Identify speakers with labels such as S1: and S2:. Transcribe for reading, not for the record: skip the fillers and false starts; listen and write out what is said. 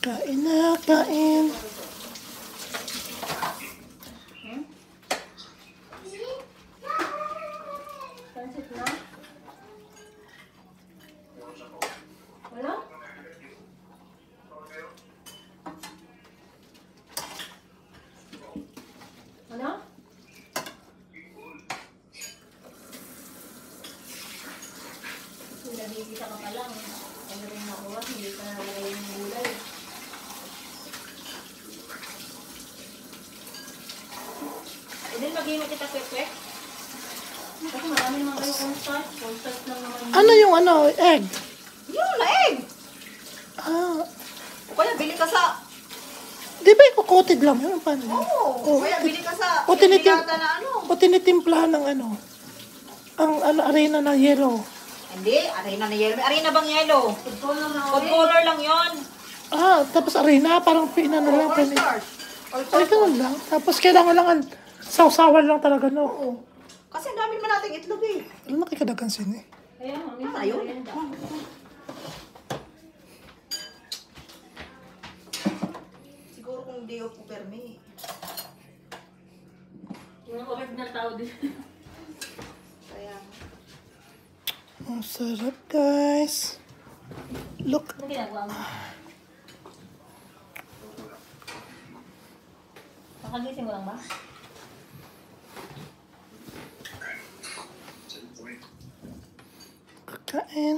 S1: Kain na, kain.
S2: Pansit na? Wala? Ano? Nabibita ka pa lang. Ano rin nakuha, hindi ka nalagay yung gulay. E din mag-iingat kita kwek-kwek. Kasi marami naman kayo cornstarch. Cornstarch lang naman.
S1: Ano yung egg?
S2: Yun, laig!
S1: Ah,
S2: O kaya bili ka sa...
S1: di ba ikukoted lang yun? Paano yun?
S2: Oo, kaya bili ka sa...
S1: O tinitim,
S2: Pinilata na ano.
S1: o tinitimplahan ng ang arena na yellow.
S2: Hindi, arena na yellow. Arena bang yellow? Food color lang yun.
S1: Ah, tapos arena, parang pinano lang.
S2: Cornstarch.
S1: Ay, ganun lang. Tapos kailangan lang, sausawan lang talaga, no?
S2: Oo. Kasi ang dami naman nating itlog eh.
S1: Ano nakikadagan sin eh?
S2: Kaya nga, may tayo. Siguro kung day of permi. Yung original tao din. Kaya.
S1: Ang sarap, guys. Look.
S2: Ano ginagawa mo? Nakagising mo lang ba?
S1: Kain.